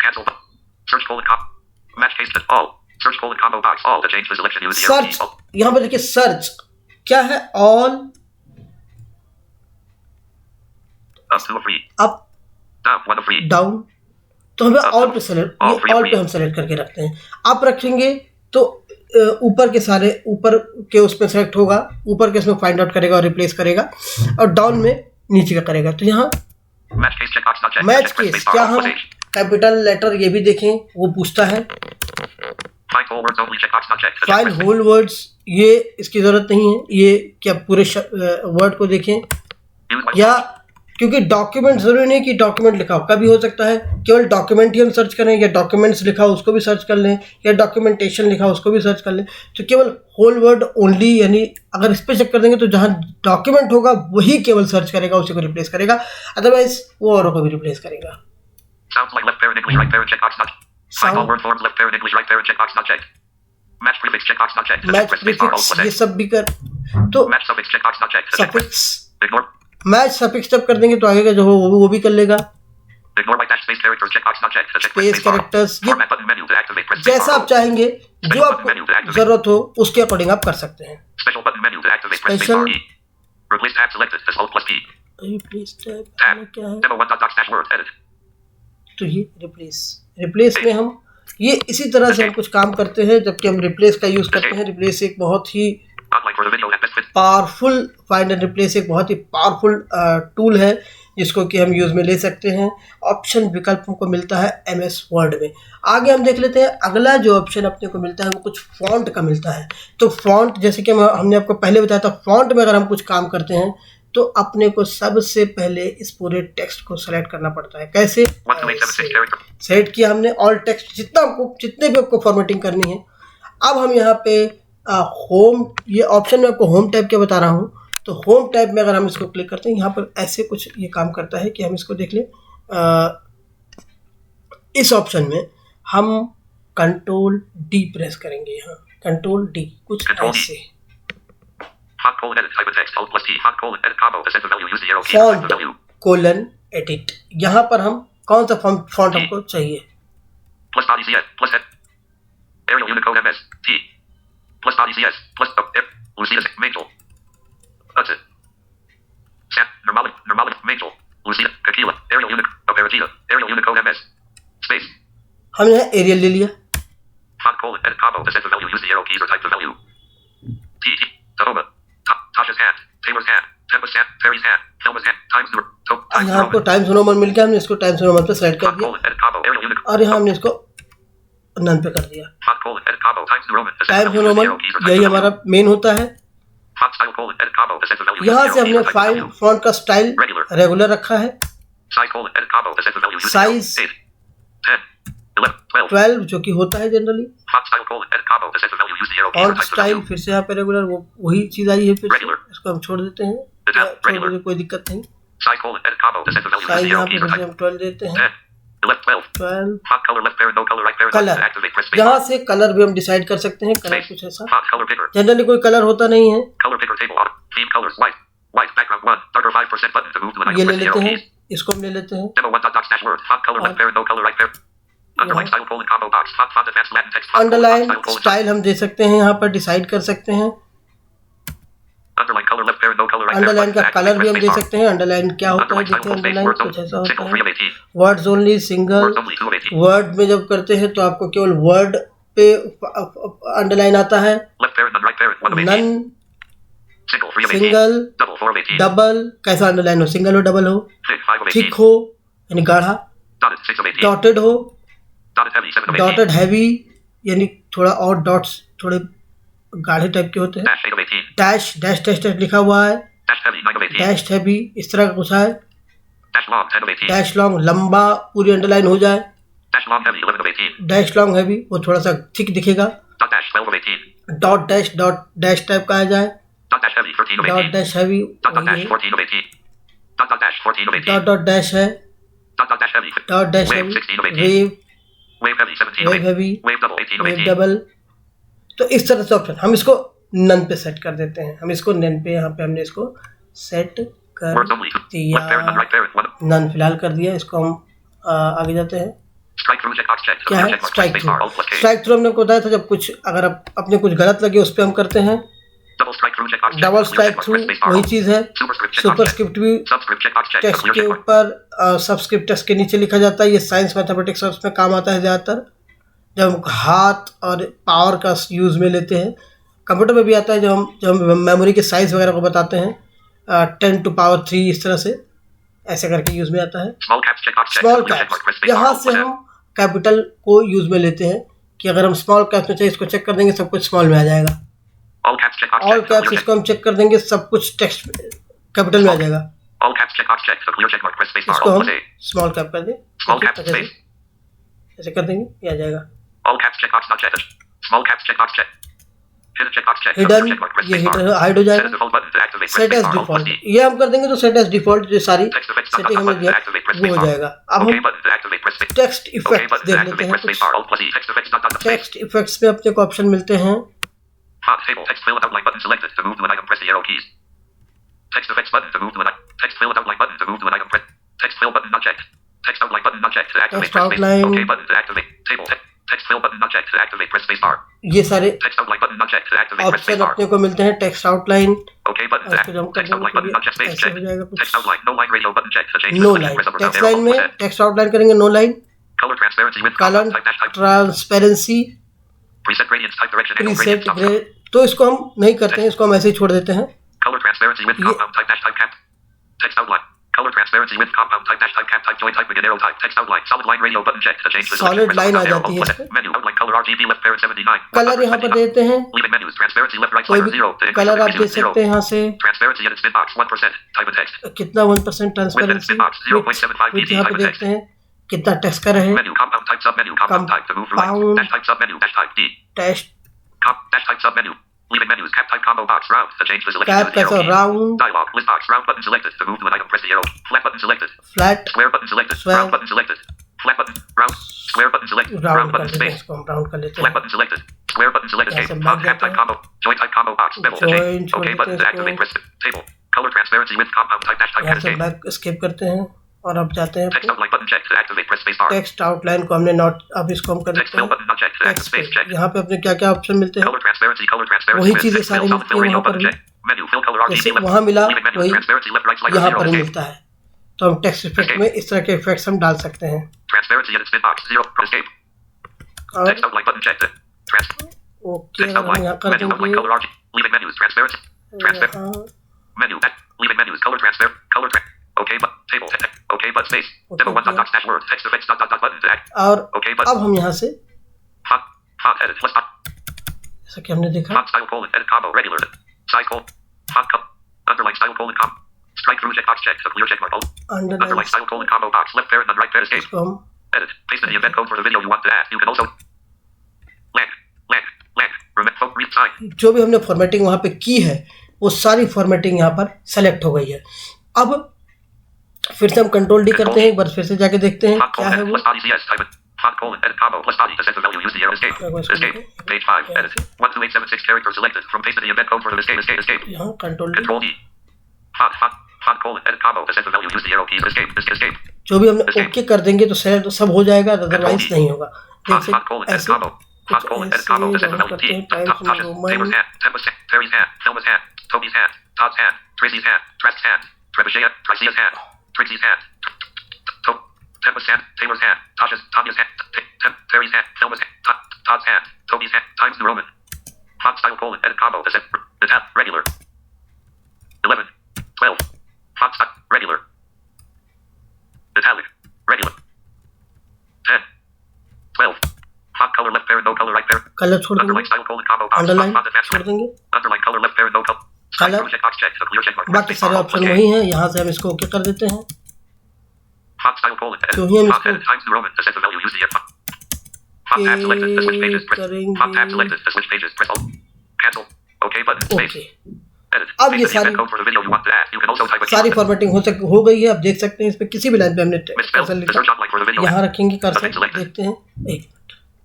Cancel button. Search colon com. Match case to all. Search colon combo box. All to change the selection. Use the arrow key. Search, यहाँ पर देखिए search क्या है, all Up to a free. Up Down one of free. Down, तो हमें all पे select, ये all पे हम सेलेक्ट करके रखते हैं। आप रखेंगे तो ऊपर के सारे ऊपर के उसमें सेलेक्ट होगा, ऊपर के उसमें फाइंड आउट करेगा और रिप्लेस करेगा, और डाउन में नीचे का करेगा। तो यहाँ Match case checkbox not checked. Match Check press case, space bar. क्या Alt हम plus H. कैपिटल लेटर ये भी देखें वो पूछता है। Find whole words only. Checkbox not checked. Check file press space. Whole words ये इसकी ज़रूरत नहीं है, ये क्या पूरे वर्ड को देखें, Use my. या क्योंकि डॉक्यूमेंट जरूरी नहीं कि डॉक्यूमेंट लिखा हो, कभी हो सकता है केवल डॉक्यूमेंट ही हम सर्च करें, या डॉक्यूमेंट्स लिखा हो उसको भी सर्च कर लें, या डॉक्यूमेंटेशन लिखा हो उसको भी सर्च कर लें। तो केवल होल वर्ड ओनली, यानी अगर इस पर चेक कर देंगे तो जहाँ डॉक्यूमेंट होगा वही केवल सर्च करेगा, उसी को रिप्लेस करेगा, अदरवाइज वो औरों को भी रिप्लेस करेगा। Sounds like left parent English right parent checkbox not. Find all word forms left parent English right parent checkbox not checked. Match prefix checkbox not checked. Check match press space bar. Alt prefix plus ये H. सब भी कर, तो Match suffix checkbox not checked. Check press. Suffix Ignore. Match suffix जब कर देंगे तो आगे का जो हो वो भी कर लेगा। Ignore by dash space characters checkbox not checked. Check press space space bar. Characters, ये Format button menu to activate. Press space जैसा bar. आप चाहेंगे, जो आपको जरूरत हो उसके अकॉर्डिंग आप कर सकते हैं। Special button menu to activate. Press space Special. bar. E. Replace tab selected. This Alt plus P. Replace tab Tab. क्या है, Demo 1.docs dash word edit. तो ये रिप्लेस में हम ये इसी तरह से हम कुछ काम करते हैं जबकि हम रिप्लेस का यूज़ करते हैं। रिप्लेस एक बहुत ही Outline for the video that best fits. Powerful, find and replace एक बहुत ही पावरफुल टूल है जिसको कि हम यूज़ में ले सकते हैं। ऑप्शन विकल्पों को मिलता है MS वर्ड में। आगे हम देख लेते हैं अगला जो ऑप्शन अपने को मिलता है वो कुछ फॉन्ट का मिलता है। तो फॉन्ट, जैसे कि हमने आपको पहले बताया था, फॉन्ट में अगर हम कुछ काम करते हैं तो अपने को सबसे पहले इस पूरे टेक्स्ट को सेलेक्ट करना पड़ता है। कैसे? 12876 character. सेलेक्ट किया हमने ऑल टेक्स्ट, जितने भी आपको फॉर्मेटिंग करनी है। अब हम यहाँ पे होम, ये ऑप्शन में आपको होम टैब के बता रहा हूँ, तो होम टैब में अगर हम इसको क्लिक करते हैं, यहाँ पर ऐसे कुछ ये काम करता है कि हम इसको देख लें। इस ऑप्शन में हम कंट्रोल डी प्रेस करेंगे, यहाँ कंट्रोल डी कुछ Control D. ऐसे। Edit type of text Alt plus T edit combo to set the value use the arrow key to type the font value colon edit, यहाँ पर हम कौन सा font हमको चाहिए। plus body CS plus Arial Unicode MS T plus body CS plus Lucia Major that's it Normalic Major Lucia Kakila Arial Unicode Aperita Arial Unicode MS space हम यहाँ aerial ले लिया। edit combo to set the value use the arrow keys or type the value T Tahoma Tasha's hand Taylor's hand Tempest hand Terry's hand Thelma's hand Times New यहाँ आपको times new Roman मिल गया, हमने इसको times new Roman पे select कर दिया edit combo Arial Unicode और यहाँ हमने इसको नन पे कर दिया। edit combo Times New Roman to set the times new value use the Roman arrow keys or type यही the हमारा value मेन होता है। Font style edit combo to set the value use the यहाँ arrow से keys हमने or type the file value font का style regular रखा है। Size edit combo to set the value use the arrow size 8 10 11 12 12 जो कि होता है generally. Font style edit combo to set the value use the arrow keys or font type the style value फिर से यहाँ पे रेगुलर वही चीज़ आई है, फिर से Regular. इसको हम छोड़ देते हैं, Regular. छोड़ देते कोई दिक्कत नहीं। Size edit combo to set the value use size the यहाँ arrow पे keys or फिर से type हम 12 देते हैं, 10 11 12 12। Font color left parent no color right parent colour, to activate press space यहाँ से कलर भी हम डिसाइड कर सकते हैं। कलर कुछ ऐसा, Font color picker जनरली कोई कलर होता नहीं है, color picker table on theme colors white background 1 darker 5% button to move to an ये item ले press the लेते arrow हैं, keys इसको हम ले लेते हैं। demo 1 docs dash word font color left parent no color right parent underline style combo box font advanced Latin text underline style हम दे सकते हैं, यहाँ पर डिसाइड कर सकते हैं। underline color left parent no color right underline का parent colour भी हम दे सकते हैं। अंडरलाइन क्या होता है, देखते हैं अंडरलाइन कुछ ऐसा होता है। Words only single, words only 2 of 18 word में जब करते हैं तो आपको केवल वर्ड पे अंडरलाइन आता है। left parent and right parent 1 of 18 none, single 3 of 18 single, double 4 of 18 double, कैसा अंडरलाइन हो, सिंगल हो डबल हो, thick 5 of 18 थिक हो यानी गाढ़ा, dotted 6 of 18 डॉटेड हो, dotted heavy 7 of 18 dotted heavy यानी थोड़ा और डॉट्स थोड़े गाढ़े टाइप के होते हैं। dash 8 of 18 dash dash dash dash लिखा हुआ है, dash heavy 9 of 18 dash heavy इस तरह का कुछ है। dash long 10 of 18 dash long लंबा पूरी अंडरलाइन हो जाए, dash long heavy 11 of 18 dash long heavy वो थोड़ा सा थिक दिखेगा। dot dash 12 of 18 dot dash type का आ जाए, dot dash heavy 13 of dot 18 dash heavy dot dash 14 of 18 dot dash 14 of 18 dot dash है, dot dash heavy dot dash wave heavy, 16 of 18 wave wave heavy 17 of wave 18 heavy, wave double 18 of wave 18 double. तो इस तरह से option हम इसको none पे set कर देते हैं। हम इसको नन पे यहाँ पे हमने इसको सेट कर words only दिया, left parent and right parent 1 none फिलहाल कर दिया। इसको हम आगे जाते हैं। strike through checkbox check क्या है check mark strike space through? bar alt plus K strike through हमने आपको बताया था, जब कुछ अगर आप अपने कुछ गलत लगे उस पर हम करते हैं। double strike through checkbox check double clear strike checkbox through press space bar वही alt चीज़ है। superscript checkbox super check script भी subscript checkbox check text clear के checkbox ऊपर सबस्क्रिप्ट टेक्स्ट के नीचे लिखा जाता है। ये साइंस मैथमेटिक्स और उसमें काम आता है ज़्यादातर, जब हम हाथ और पावर का यूज़ में लेते हैं। कंप्यूटर में भी आता है, जब हम मेमोरी के साइज़ वगैरह को बताते हैं, 10 to power 3 इस तरह से ऐसे करके यूज़ में आता है। small caps checkbox check small clear checkbox caps, press space bar यहाँ alt से plus हम कैपिटल को यूज़ में लेते हैं कि अगर हम स्मॉल कैप्स में चाहिए इसको चेक कर देंगे, सब कुछ स्मॉल में आ जाएगा। all caps checkbox all check caps इसको हम चेक कर देंगे, सब कुछ टेक्स्ट कैपिटल में आ जाएगा। all caps checkbox check clear checkbox press space bar इसको alt हम plus A स्मॉल कैप कर दें, small caps ऐसे space ऐसे कर देंगे, ये आ जाएगा। all caps checkbox not checked small caps checkbox check hidden checkbox check hidden, checkbox press ये space bar हाइड हो set जाएगा। as default button to activate press set space as bar alt plus default, D ये हम कर देंगे तो set as default जो सारी text effects सेटिंग हमने button दिया to activate press वो space हो bar जाएगा। अब okay हम button to activate press space text okay effects button to देख लेते activate हैं। press space कुछ bar alt plus E text effects dot space text effects में अपने को ऑप्शन मिलते हैं। font table text fill without line button selected to move to an item press the arrow keys text effects button to move to an item text fill without line button to move to an item press text fill button not checked text outline button not checked to activate Text press space outline. okay button to activate table text fill button not checked to activate press space bar ये सारे text outline button not checked to activate press space option bar अपने को मिलते हैं। Text outline okay button to इसको जब हम कर text देंगे outline तो button ये not checked space ऐसे हो checked जाएगा कुछ। text outline no line radio button checked to change no the line, press up or down text arrow line plus में A टेक्स्ट आउटलाइन करेंगे no line. color transparency with colour compound type dash type transparency, preset gradients type direction angle preset gradient stop grey, तो इसको हम नहीं करते हैं, इसको हम ऐसे ही छोड़ देते हैं। color transparency with compound type dash type cap text outline color transparency with compound type dash type cap type join type begin arrow type text outline solid line radio button check to change the Solid selection, line press uh up जाती है arrow, इसमें। menu outline color RGB left parent 79 colour यहाँ पर देते हैं, leaving menus transparency left right कोई slider भी 0 to colour आप दे increase zero सकते हैं यहाँ से। transparency edit spin box 1% type of text कितना 1% ट्रांसपेरेंसी, Width 0.75 विड्थ यहाँ पे type of देखते हैं कितना टेक्स्ट का रहे। menu compound type sub menu compound type to move through Compound. dash type sub menu dash type D text dash type sub menu Leaving menus. Cap type combo box. Round. To change the selection cap to the arrow कैसा key. Round, Dialog. List box. Round button selected. To move to an item, press the arrow. Flat button selected. Flat Square button selected. Square. Round button selected. Flat button. Round. Square button selected. Round Round कर button लेते हैं, space. इसको हम round कर लेते Flat हैं। button selected. Square button select यहाँ escape. से भाग Cap जाते type हैं, combo. Joint type combo box. Bevel. Join Escape. छोड़ OK देते button हैं to इसको। activate. Press table. Color transparency with compound type dash type यहाँ and से escape. बैक स्किप करते हैं और अब जाते हैं Text outline button check to activate. Press space bar. Text outline को हमने नोट, अब इसको हम कर Text लेते fill हैं button not checked to activate. Text Space check. पे। यहाँ पे अपने क्या क्या ऑप्शन मिलते हैं, Color transparency वही with चीजें text सारी fill मिलती solid है fill वहाँ radio पर button भी। check. Menu fill color RGB जैसे left. वहाँ मिला Leaving menu वही transparency left right slider यहाँ zero पर ही escape. मिलता है, तो हम टेक्स्ट इफेक्ट में इस तरह के इफेक्ट्स हम डाल सकते हैं। Transparency edit spin box 0 escape. और Text outline button checked. Okay Text अगर हम outline. यहाँ कर Menu outline देंगे color RGB. Leaving menus transparency. Transparent. यहाँ Menu. Leaving menus color transparent. Color transparent. OK but table. OK but space. Demo one dot docs dash word. Text effects dot dot dot button to act. और OK but अब हम यहाँ से font edit plus font जैसा कि हमने देखा style colon edit combo regular size colon font cup underline style colon com strike through checkbox check to clear check mark underline, underline style colon combo box left parent and right parent escape इसको हम edit paste in the event code for the video you want to add. You can also remove read sign. जो भी हमने formatting वहाँ पे की है वो सारी फॉर्मेटिंग यहाँ पर सेलेक्ट हो गई है। अब फिर से हम कंट्रोल डी करते हैं, एक बार फिर से जाके देखते हैं Font क्या colon है edit वो। plus body CS type it. Font colon edit combo plus body to set the value use the arrow escape. Escape. Page 5 edit 12876 character selected from paste in the event code for the escape. यहाँ control D, Control D. Font colon edit combo to set the value use the arrow keys escape. जो भी हमने okay कर देंगे तो select सब हो जाएगा, अदरवाइज नहीं होगा। Font जैसे colon edit ऐसे combo. Font colon edit combo to set the value करते हैं, T. Times new Taylor's Roman, hand, Tempest hand, Terry's hand, Thelma's hand, Toby's hand, Todd's hand, Tracy's hand, Trest's hand, Trebuchet, Tricea's hand, Trixie's hand, Tempest's hand, Taylor's hand, Tanya's hand, Terry's hand, Thelma's hand, Todd's hand, Toby's hand, Times New Roman. Font style colon edit combo to set the tab regular. 11, 12. Font style regular. Italic regular. 10, 12. Font color left parent no color right parent. Colour छोड़ Underline देंगे, style colon combo box. Underline Font advanced छोड़ देंगे, underline color left parent no color. Color. Check box check. Clear check mark. बाकी सारे option वही हैं। यहाँ से हम इसको ओके कर देते हैं। Font style colon edit. तो ही हम Font इसको edit Times New Roman to set the value use the font tab selected to switch pages. Press font tab selected to switch pages. Press alt. Cancel. OK button space. Okay, Edit. अब ये Paste the सारी- event code for the video you want to add. You can also type a सारी keyword. Formatting हो गई है। आप देख सकते हैं इस पे किसी भी लाइन पे हमने Misspelled. कर्सर The लिखा, search outline for the video. यहाँ रखेंगे कर्सर, Nothing selected. देखते हैं, एक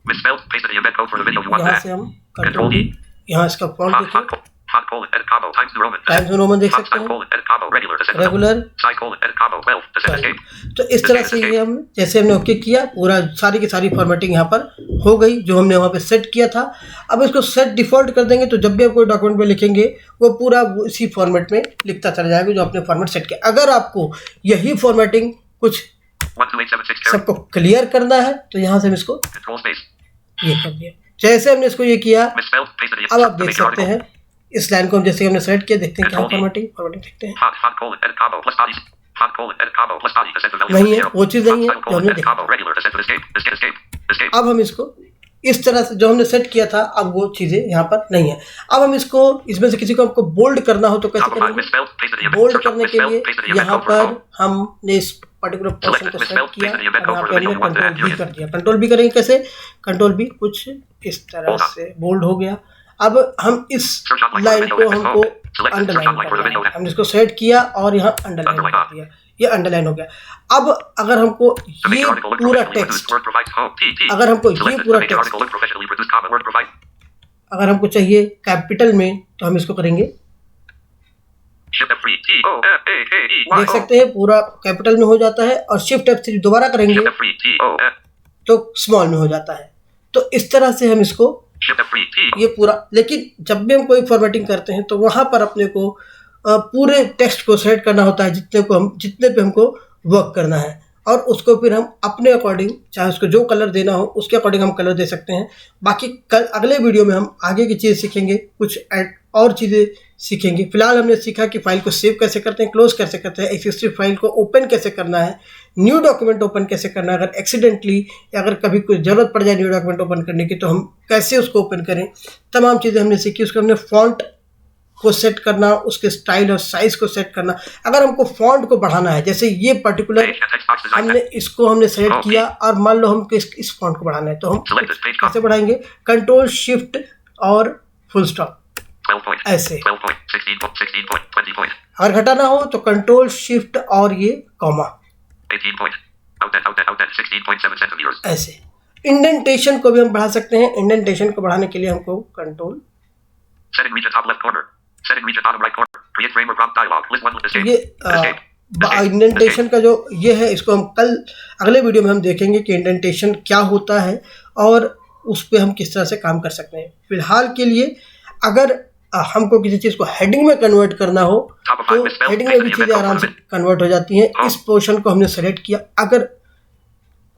Misspelled. Paste the event code for the video you want to यहाँ add. से हम Control कंट्रोल D. यहाँ इसका फॉन्ट देखिए, Font colon edit combo Times New Roman. Times new Roman देख Font सकते style हैं, colon edit combo regular to set the regular. Side colon edit combo 12 to set escape. तो इस तरह से ये हम जैसे हमने ओके किया, पूरा सारी की सारी फॉर्मेटिंग यहाँ पर हो गई जो हमने वहाँ पे सेट किया था। अब इसको सेट डिफॉल्ट कर देंगे तो जब भी आप कोई डॉक्यूमेंट में लिखेंगे वो पूरा इसी फॉर्मेट में लिखता चला जाएगा जो आपने फॉर्मेट सेट किया। अगर आपको यही फॉर्मेटिंग कुछ 12876 character. सबको क्लियर करना है तो यहाँ से हम इसको Control space. ये कर दिया। जैसे हमने इसको ये किया, Misspelled. Paste the अब आप to देख make your सकते article. हैं इस लाइन को हम जैसे हमने सेलेक्ट किया, देखते हैं क्या फॉर्मेटिंग देखते हैं, Font colon edit combo plus body. Font colon edit combo plus body to set the value नहीं use है, the arrow. वो चीज़ नहीं है Font जो हमने edit देखा। combo regular to set the escape. अब हम इसको इस तरह से जो हमने सेट किया था, अब वो चीज़ें यहाँ पर नहीं है। अब हम इसको इसमें से किसी को हमको बोल्ड करना हो तो कैसे Top of line करेंगे? misspelled. Paste the event. Bold Search करने के लिए misspelled. Paste the event यहाँ code for the पर phone. हमने इस पर्टिकुलर पोर्शन को सेलेक्ट किया और यहाँ पे हमने कंट्रोल बी कर दिया। कंट्रोल बी करेंगे कैसे? कंट्रोल बी कुछ इस तरह से बोल्ड हो गया। अब हम इस लाइन को हमको अंडरलाइन करना है, हमने इसको सेट किया और यहाँ अंडरलाइन कर दिया, ये अंडरलाइन हो गया। अब अगर हमको ये पूरा टेक्स्ट, अगर हमको ये पूरा टेक्स्ट अगर हमको चाहिए कैपिटल में तो हम इसको करेंगे, देख सकते हैं पूरा कैपिटल में हो जाता है और शिफ्ट F3 दोबारा करेंगे तो स्मॉल में हो जाता है। तो इस तरह से हम इसको ये पूरा, लेकिन जब भी हम कोई फॉर्मेटिंग करते हैं तो वहाँ पर अपने को पूरे टेक्स्ट को सेट करना होता है जितने पे हमको वर्क करना है, और उसको फिर हम अपने अकॉर्डिंग, चाहे उसको जो कलर देना हो उसके अकॉर्डिंग हम कलर दे सकते हैं। बाकी कल अगले वीडियो में हम आगे की चीज़ सीखेंगे, कुछ और चीज़ें सीखेंगे। फिलहाल हमने सीखा कि फाइल को सेव कैसे करते हैं, क्लोज कैसे करते हैं, एक्सिस्टिंग फाइल को ओपन कैसे करना है, न्यू डॉक्यूमेंट ओपन कैसे करना है, अगर एक्सीडेंटली या अगर कभी कुछ ज़रूरत पड़ जाए न्यू डॉक्यूमेंट ओपन करने की तो हम कैसे उसको ओपन करें, तमाम चीज़ें हमने सीखी। उसको हमने फॉन्ट को सेट करना, उसके स्टाइल और साइज़ को सेट करना। अगर हमको फॉन्ट को बढ़ाना है, जैसे ये पर्टिकुलर हमने सेलेक्ट किया और मान लो हमको इस फॉन्ट को बढ़ाना है तो हम कैसे बढ़ाएंगे? कंट्रोल शिफ्ट और फुल स्टॉप, 12 point. ऐसे। 12 point. 16 point. 16 point. 20 point. अगर घटाना हो तो कंट्रोल शिफ्ट और ये कॉमा 18 point. Out 16.7 centimeters. ऐसे। इंडेंटेशन को भी हम बढ़ा सकते हैं। इंडेंटेशन को बढ़ाने के लिए हमको control Setting region top left corner. Setting region bottom right corner. Create frame or prompt dialog. List one. Escape. ये Escape. इंडेंटेशन का जो ये है, इसको हम कल अगले वीडियो में हम देखेंगे कि इंडेंटेशन क्या होता है और उस पर हम किस तरह से काम कर सकते हैं। फिलहाल के लिए अगर हमको किसी चीज़ को हेडिंग में कन्वर्ट करना हो तो हेडिंग में भी चीज़ें आराम से कन्वर्ट हो जाती हैं। इस पोर्शन को हमने सेलेक्ट किया, अगर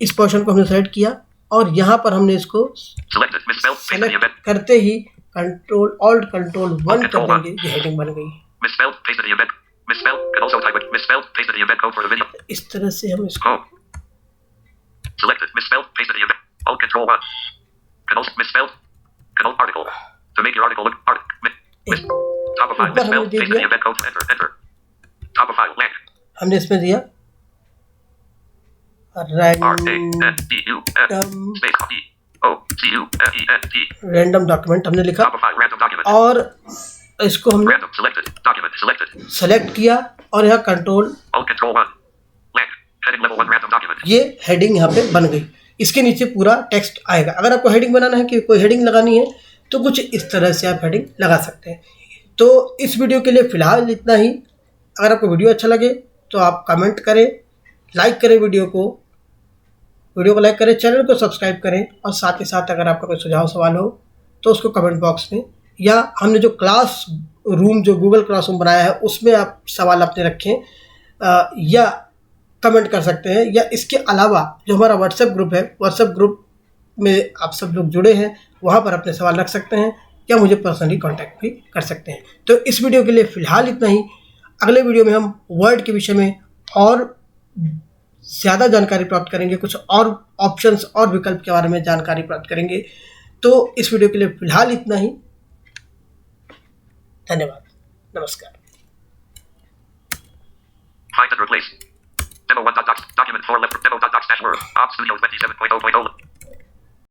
इस पोर्शन को हमने सेलेक्ट किया और यहाँ पर हमने इसको सेलेक्ट करते ही कंट्रोल ऑल्ट कंट्रोल 1 कर देंगे, ये हेडिंग बन गई। Misspelled. Pasted the embed. Misspelled. Can also type it. Misspelled. Pasted the embed code for the video. इस तरह से हम इसको Selected. Misspelled. Pasted the embed. Alt Control 1. Can also misspelled. Can alt article. To make your article look top of file. Misspelled. Pasted the embed code. Enter. Enter. Top of file. Blank. हमने इसमें दिया random document हमने लिखा और इसको हमने select किया और यहाँ कंट्रोल ये हेडिंग यहाँ पे बन गई। इसके नीचे पूरा टेक्स्ट आएगा। अगर आपको हेडिंग बनाना है कि कोई हेडिंग लगानी है तो कुछ इस तरह से आप हेडिंग लगा सकते हैं। तो इस वीडियो के लिए फ़िलहाल इतना ही। अगर आपको वीडियो अच्छा लगे तो आप कमेंट करें, लाइक करें वीडियो को लाइक करें, चैनल को सब्सक्राइब करें और साथ ही साथ अगर आपका कोई सुझाव सवाल हो तो उसको कमेंट बॉक्स में या हमने जो क्लास रूम जो गूगल क्लासरूम बनाया है उसमें आप सवाल अपने रखें या कमेंट कर सकते हैं। या इसके अलावा जो हमारा व्हाट्सएप ग्रुप है, व्हाट्सएप ग्रुप में आप सब लोग जुड़े हैं, वहाँ पर अपने सवाल रख सकते हैं या मुझे पर्सनली कांटेक्ट भी कर सकते हैं। तो इस वीडियो के लिए फ़िलहाल इतना ही। अगले वीडियो में हम वर्ड के विषय में और ज़्यादा जानकारी प्राप्त करेंगे, कुछ और ऑप्शंस और विकल्प के बारे में जानकारी प्राप्त करेंगे। तो इस वीडियो के लिए फ़िलहाल इतना ही। धन्यवाद, नमस्कार। Find and replace. Demo 1.docs. Document 4 left. Demo.docs-word. Op Studio 27.0.0.